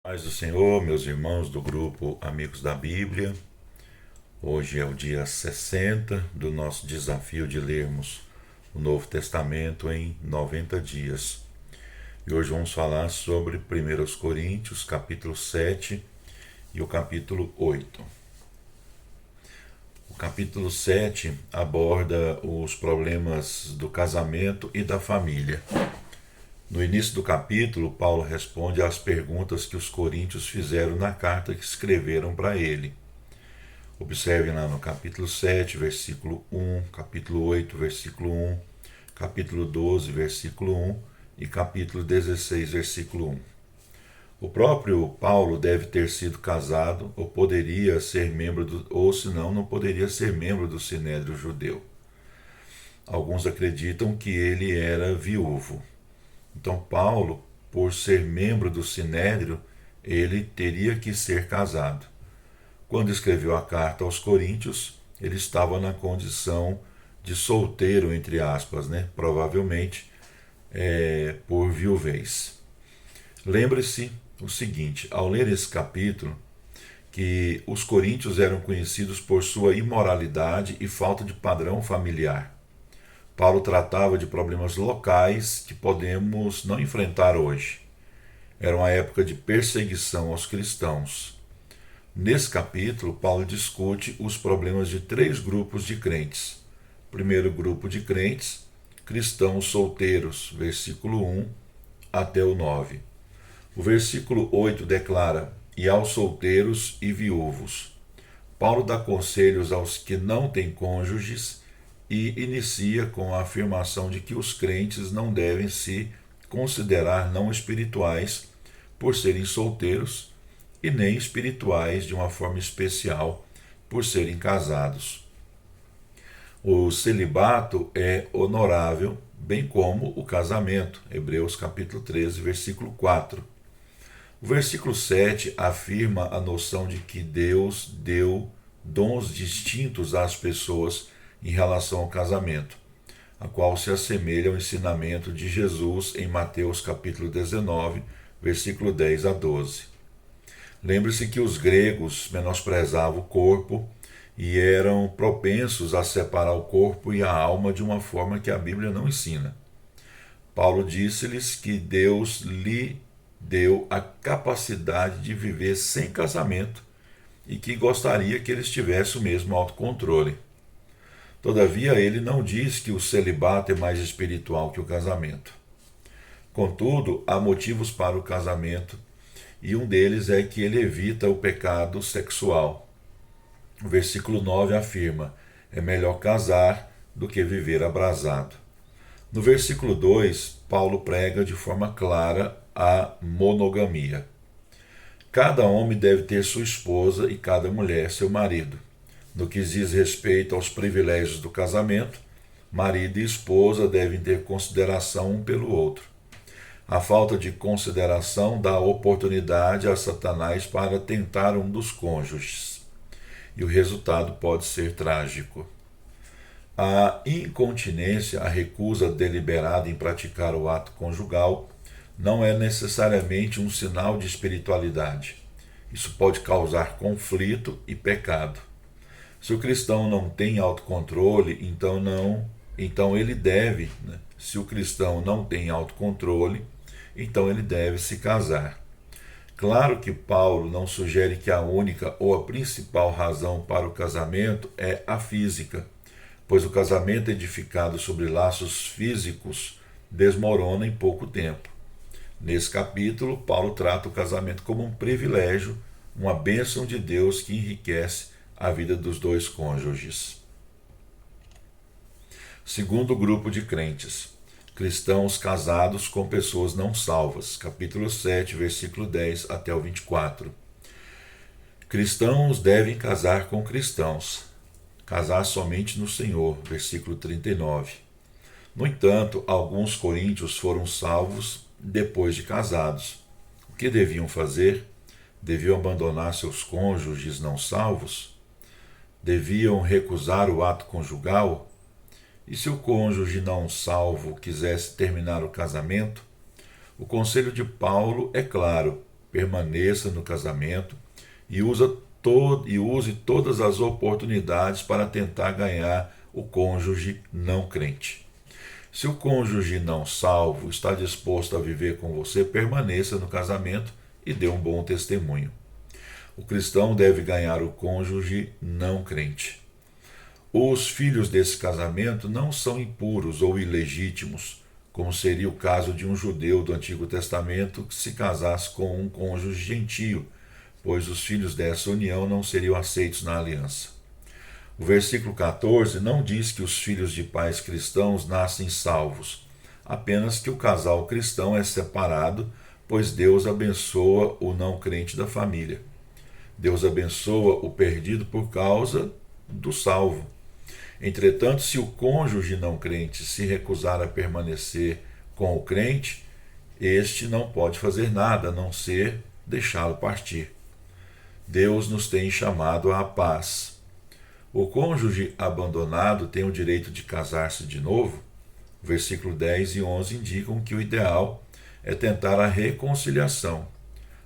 Paz do Senhor, meus irmãos do grupo Amigos da Bíblia. Hoje é o dia 60 do nosso desafio de lermos o Novo Testamento em 90 dias. E hoje vamos falar sobre 1 Coríntios, capítulo 7 e o capítulo 8. O capítulo 7 aborda os problemas do casamento e da família. No início do capítulo, Paulo responde às perguntas que os coríntios fizeram na carta que escreveram para ele. Observem lá no capítulo 7, versículo 1, capítulo 8, versículo 1, capítulo 12, versículo 1 e capítulo 16, versículo 1. O próprio Paulo deve ter sido casado ou poderia ser membro ou senão não poderia ser membro do Sinédrio judeu. Alguns acreditam que ele era viúvo. Então Paulo, por ser membro do Sinédrio, ele teria que ser casado. Quando escreveu a carta aos Coríntios, ele estava na condição de solteiro, entre aspas, provavelmente por viuvez. Lembre-se o seguinte, ao ler esse capítulo, que os coríntios eram conhecidos por sua imoralidade e falta de padrão familiar. Paulo tratava de problemas locais que podemos não enfrentar hoje. Era uma época de perseguição aos cristãos. Nesse capítulo, Paulo discute os problemas de 3 grupos de crentes. Primeiro grupo de crentes, cristãos solteiros, versículo 1 até o 9. O versículo 8 declara: e aos solteiros e viúvos. Paulo dá conselhos aos que não têm cônjuges e inicia com a afirmação de que os crentes não devem se considerar não espirituais por serem solteiros e nem espirituais de uma forma especial por serem casados. O celibato é honorável, bem como o casamento, Hebreus capítulo 13, versículo 4. O versículo 7 afirma a noção de que Deus deu dons distintos às pessoas em relação ao casamento, a qual se assemelha ao ensinamento de Jesus em Mateus capítulo 19, versículo 10 a 12. Lembre-se que os gregos menosprezavam o corpo e eram propensos a separar o corpo e a alma de uma forma que a Bíblia não ensina. Paulo disse-lhes que Deus lhe deu a capacidade de viver sem casamento e que gostaria que eles tivessem o mesmo autocontrole. Todavia, ele não diz que o celibato é mais espiritual que o casamento. Contudo, há motivos para o casamento, e um deles é que ele evita o pecado sexual. O versículo 9 afirma: é melhor casar do que viver abrasado. No versículo 2, Paulo prega de forma clara a monogamia. Cada homem deve ter sua esposa e cada mulher seu marido. No que diz respeito aos privilégios do casamento, marido e esposa devem ter consideração um pelo outro. A falta de consideração dá oportunidade a Satanás para tentar um dos cônjuges, e o resultado pode ser trágico. A incontinência, a recusa deliberada em praticar o ato conjugal, não é necessariamente um sinal de espiritualidade. Isso pode causar conflito e pecado. Se o cristão não tem autocontrole, então ele deve, se o cristão não tem autocontrole, então ele deve se casar. Claro que Paulo não sugere que a única ou a principal razão para o casamento é a física, pois o casamento edificado sobre laços físicos desmorona em pouco tempo. Nesse capítulo, Paulo trata o casamento como um privilégio, uma bênção de Deus que enriquece a vida dos 2 cônjuges. Segundo grupo de crentes, cristãos casados com pessoas não salvas, capítulo 7, versículo 10 até o 24. Cristãos devem casar com cristãos, casar somente no Senhor, versículo 39. No entanto, alguns coríntios foram salvos depois de casados. O que deviam fazer? Deviam abandonar seus cônjuges não salvos? Deviam recusar o ato conjugal? E se o cônjuge não salvo quisesse terminar o casamento? O conselho de Paulo é claro: permaneça no casamento e use todas as oportunidades para tentar ganhar o cônjuge não crente. Se o cônjuge não salvo está disposto a viver com você, permaneça no casamento e dê um bom testemunho. O cristão deve ganhar o cônjuge não crente. Os filhos desse casamento não são impuros ou ilegítimos, como seria o caso de um judeu do Antigo Testamento que se casasse com um cônjuge gentio, pois os filhos dessa união não seriam aceitos na aliança. O versículo 14 não diz que os filhos de pais cristãos nascem salvos, apenas que o casal cristão é separado, pois Deus abençoa o não crente da família. Deus abençoa o perdido por causa do salvo. Entretanto, se o cônjuge não crente se recusar a permanecer com o crente, este não pode fazer nada a não ser deixá-lo partir. Deus nos tem chamado à paz. O cônjuge abandonado tem o direito de casar-se de novo? Versículo 10 e 11 indicam que o ideal é tentar a reconciliação.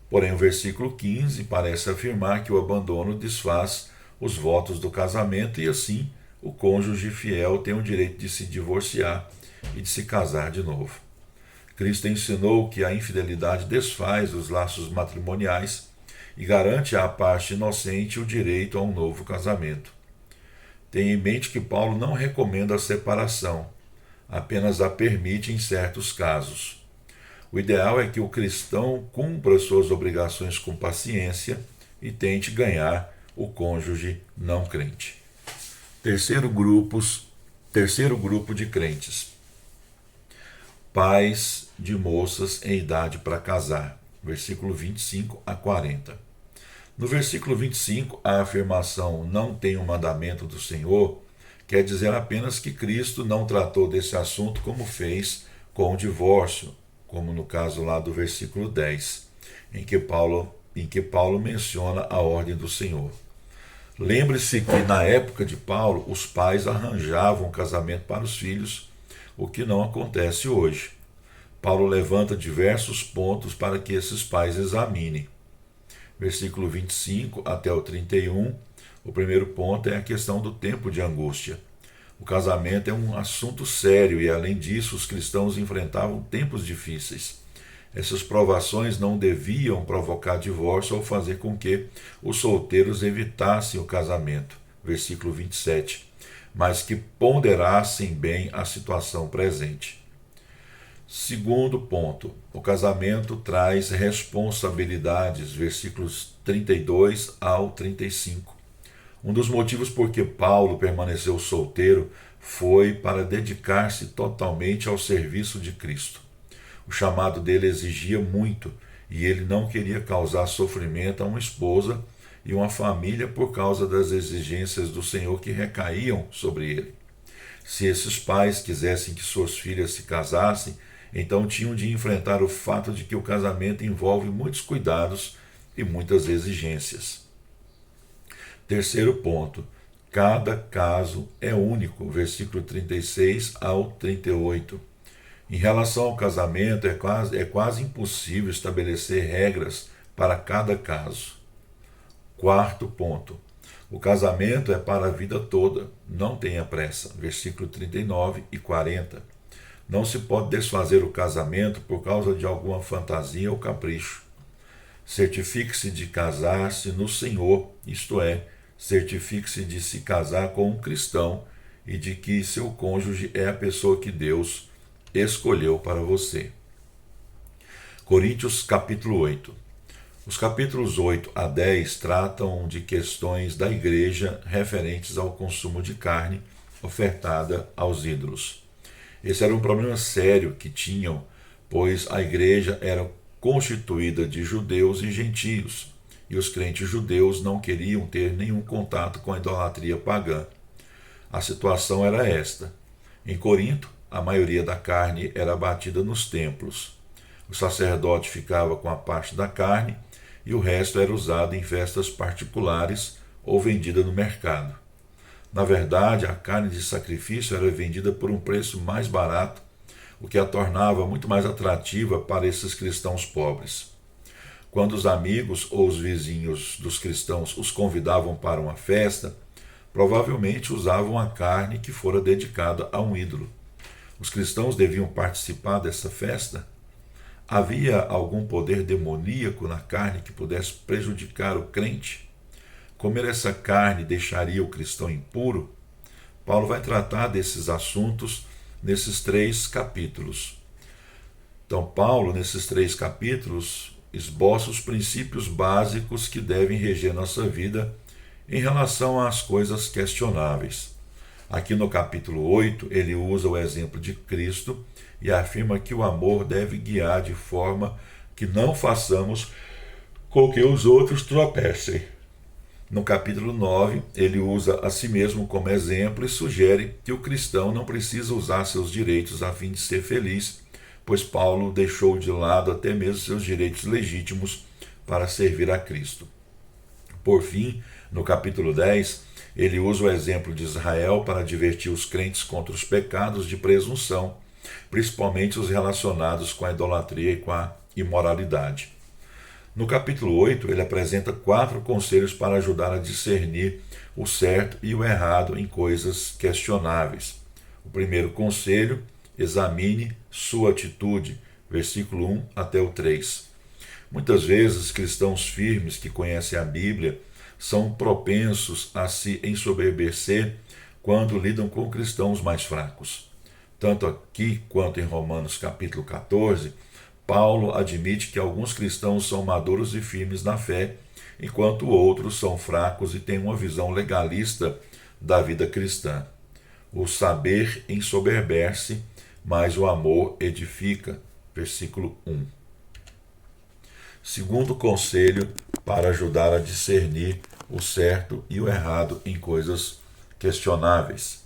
Porém, o versículo 15 parece afirmar que o abandono desfaz os votos do casamento e, assim, o cônjuge fiel tem o direito de se divorciar e de se casar de novo. Cristo ensinou que a infidelidade desfaz os laços matrimoniais e garante à parte inocente o direito a um novo casamento. Tenha em mente que Paulo não recomenda a separação, apenas a permite em certos casos. O ideal é que o cristão cumpra suas obrigações com paciência e tente ganhar o cônjuge não crente. Terceiro grupo de crentes. Pais de moças em idade para casar. Versículo 25 a 40. No versículo 25, a afirmação "não tem o mandamento do Senhor" quer dizer apenas que Cristo não tratou desse assunto como fez com o divórcio, como no caso lá do versículo 10, em que Paulo menciona a ordem do Senhor. Lembre-se que na época de Paulo, os pais arranjavam casamento para os filhos, o que não acontece hoje. Paulo levanta diversos pontos para que esses pais examinem. Versículo 25 até o 31, o primeiro ponto é a questão do tempo de angústia. O casamento é um assunto sério e, além disso, os cristãos enfrentavam tempos difíceis. Essas provações não deviam provocar divórcio ou fazer com que os solteiros evitassem o casamento. Versículo 27, mas que ponderassem bem a situação presente. Segundo ponto, o casamento traz responsabilidades, versículos 32 ao 35. Um dos motivos por que Paulo permaneceu solteiro foi para dedicar-se totalmente ao serviço de Cristo. O chamado dele exigia muito e ele não queria causar sofrimento a uma esposa e uma família por causa das exigências do Senhor que recaíam sobre ele. Se esses pais quisessem que suas filhas se casassem, então tinham de enfrentar o fato de que o casamento envolve muitos cuidados e muitas exigências. Terceiro ponto, cada caso é único, versículo 36 ao 38. Em relação ao casamento, é quase impossível estabelecer regras para cada caso. Quarto ponto, o casamento é para a vida toda, não tenha pressa, versículo 39 e 40. Não se pode desfazer o casamento por causa de alguma fantasia ou capricho. Certifique-se de casar-se no Senhor, isto é, certifique-se de se casar com um cristão e de que seu cônjuge é a pessoa que Deus escolheu para você. Coríntios capítulo 8. Os capítulos 8 a 10 tratam de questões da igreja referentes ao consumo de carne ofertada aos ídolos. Esse era um problema sério que tinham, pois a igreja era constituída de judeus e gentios, e os crentes judeus não queriam ter nenhum contato com a idolatria pagã. A situação era esta. Em Corinto, a maioria da carne era abatida nos templos. O sacerdote ficava com a parte da carne e o resto era usado em festas particulares ou vendida no mercado. Na verdade, a carne de sacrifício era vendida por um preço mais barato, o que a tornava muito mais atrativa para esses cristãos pobres. Quando os amigos ou os vizinhos dos cristãos os convidavam para uma festa, provavelmente usavam a carne que fora dedicada a um ídolo. Os cristãos deviam participar dessa festa? Havia algum poder demoníaco na carne que pudesse prejudicar o crente? Comer essa carne deixaria o cristão impuro? Paulo vai tratar desses assuntos nesses 3 capítulos. Então, Paulo, nesses 3 capítulos, esboça os princípios básicos que devem reger nossa vida em relação às coisas questionáveis. Aqui no capítulo 8, ele usa o exemplo de Cristo e afirma que o amor deve guiar de forma que não façamos com que os outros tropecem. No capítulo 9, ele usa a si mesmo como exemplo e sugere que o cristão não precisa usar seus direitos a fim de ser feliz, pois Paulo deixou de lado até mesmo seus direitos legítimos para servir a Cristo. Por fim, no capítulo 10, ele usa o exemplo de Israel para advertir os crentes contra os pecados de presunção, principalmente os relacionados com a idolatria e com a imoralidade. No capítulo 8, ele apresenta 4 conselhos para ajudar a discernir o certo e o errado em coisas questionáveis. O primeiro conselho: examine sua atitude, versículo 1 até o 3. Muitas vezes, cristãos firmes que conhecem a Bíblia são propensos a se ensoberbecer quando lidam com cristãos mais fracos. Tanto aqui quanto em Romanos capítulo 14, Paulo admite que alguns cristãos são maduros e firmes na fé, enquanto outros são fracos e têm uma visão legalista da vida cristã. O saber ensoberbece, mas o amor edifica. Versículo 1. Segundo conselho para ajudar a discernir o certo e o errado em coisas questionáveis.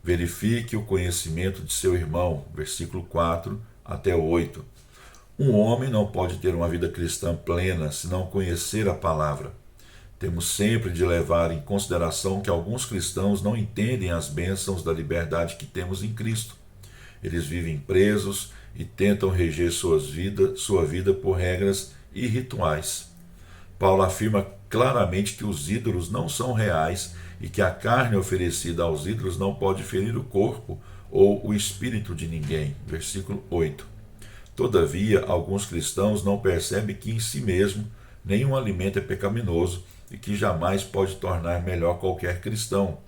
Verifique o conhecimento de seu irmão. Versículo 4 até 8. Um homem não pode ter uma vida cristã plena se não conhecer a palavra. Temos sempre de levar em consideração que alguns cristãos não entendem as bênçãos da liberdade que temos em Cristo. Eles vivem presos e tentam reger sua vida por regras e rituais. Paulo afirma claramente que os ídolos não são reais e que a carne oferecida aos ídolos não pode ferir o corpo ou o espírito de ninguém. Versículo 8. Todavia, alguns cristãos não percebem que em si mesmo nenhum alimento é pecaminoso e que jamais pode tornar melhor qualquer cristão.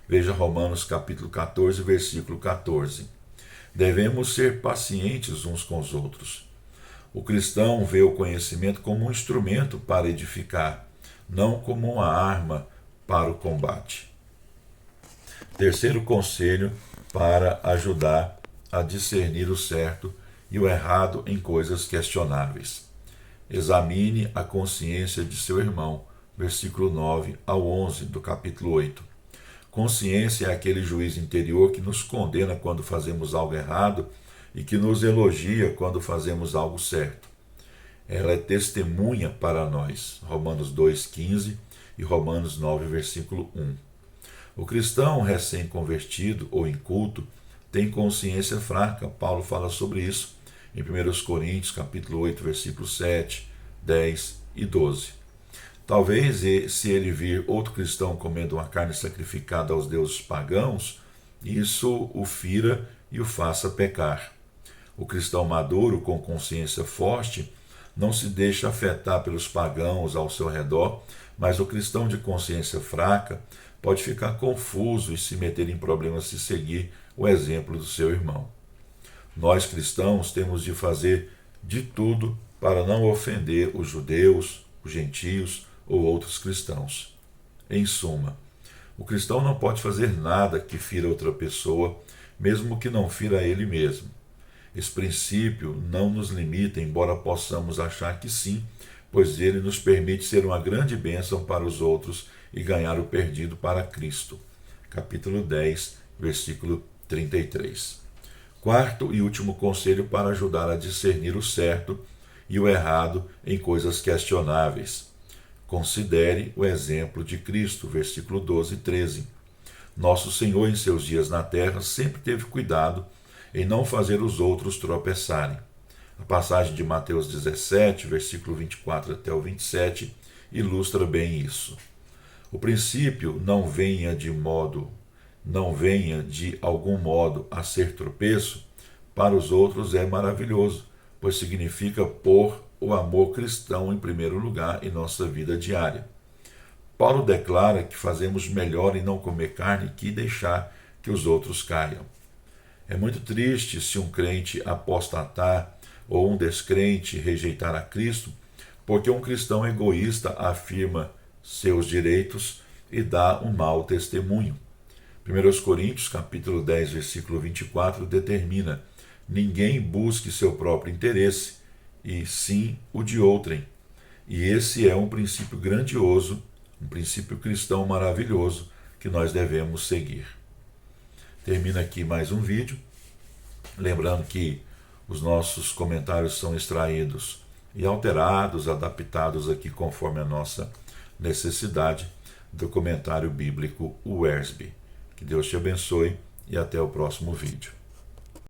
Veja Romanos capítulo 14, versículo 14. Devemos ser pacientes uns com os outros. O cristão vê o conhecimento como um instrumento para edificar, não como uma arma para o combate. Terceiro conselho para ajudar a discernir o certo e o errado em coisas questionáveis. Examine a consciência de seu irmão, versículo 9 ao 11 do capítulo 8. Consciência é aquele juiz interior que nos condena quando fazemos algo errado e que nos elogia quando fazemos algo certo. Ela é testemunha para nós, Romanos 2,15 e Romanos 9, versículo 1. O cristão recém-convertido ou inculto tem consciência fraca. Paulo fala sobre isso em 1 Coríntios, capítulo 8, versículos 7, 10 e 12. Talvez, se ele vir outro cristão comendo uma carne sacrificada aos deuses pagãos, isso o fira e o faça pecar. O cristão maduro, com consciência forte, não se deixa afetar pelos pagãos ao seu redor, mas o cristão de consciência fraca pode ficar confuso e se meter em problemas se seguir o exemplo do seu irmão. Nós cristãos temos de fazer de tudo para não ofender os judeus, os gentios ou outros cristãos. Em suma, o cristão não pode fazer nada que fira outra pessoa, mesmo que não fira ele mesmo. Esse princípio não nos limita, embora possamos achar que sim, pois ele nos permite ser uma grande bênção para os outros e ganhar o perdido para Cristo. Capítulo 10, versículo 33. Quarto e último conselho para ajudar a discernir o certo e o errado em coisas questionáveis. Considere o exemplo de Cristo, versículo 12 e 13. Nosso Senhor, em seus dias na terra, sempre teve cuidado em não fazer os outros tropeçarem. A passagem de Mateus 17, versículo 24 até o 27, ilustra bem isso. O princípio não venha de algum modo a ser tropeço, para os outros é maravilhoso, pois significa pôr o amor cristão em primeiro lugar em nossa vida diária. Paulo declara que fazemos melhor em não comer carne que deixar que os outros caiam. É muito triste se um crente apostatar ou um descrente rejeitar a Cristo, porque um cristão egoísta afirma seus direitos e dá um mau testemunho. 1 Coríntios, capítulo 10, versículo 24, determina: ninguém busque seu próprio interesse, e sim o de outrem. E esse é um princípio grandioso, um princípio cristão maravilhoso que nós devemos seguir. Termina aqui mais um vídeo, lembrando que os nossos comentários são extraídos e alterados, adaptados aqui conforme a nossa necessidade do comentário bíblico Wiersbe. Que Deus te abençoe e até o próximo vídeo.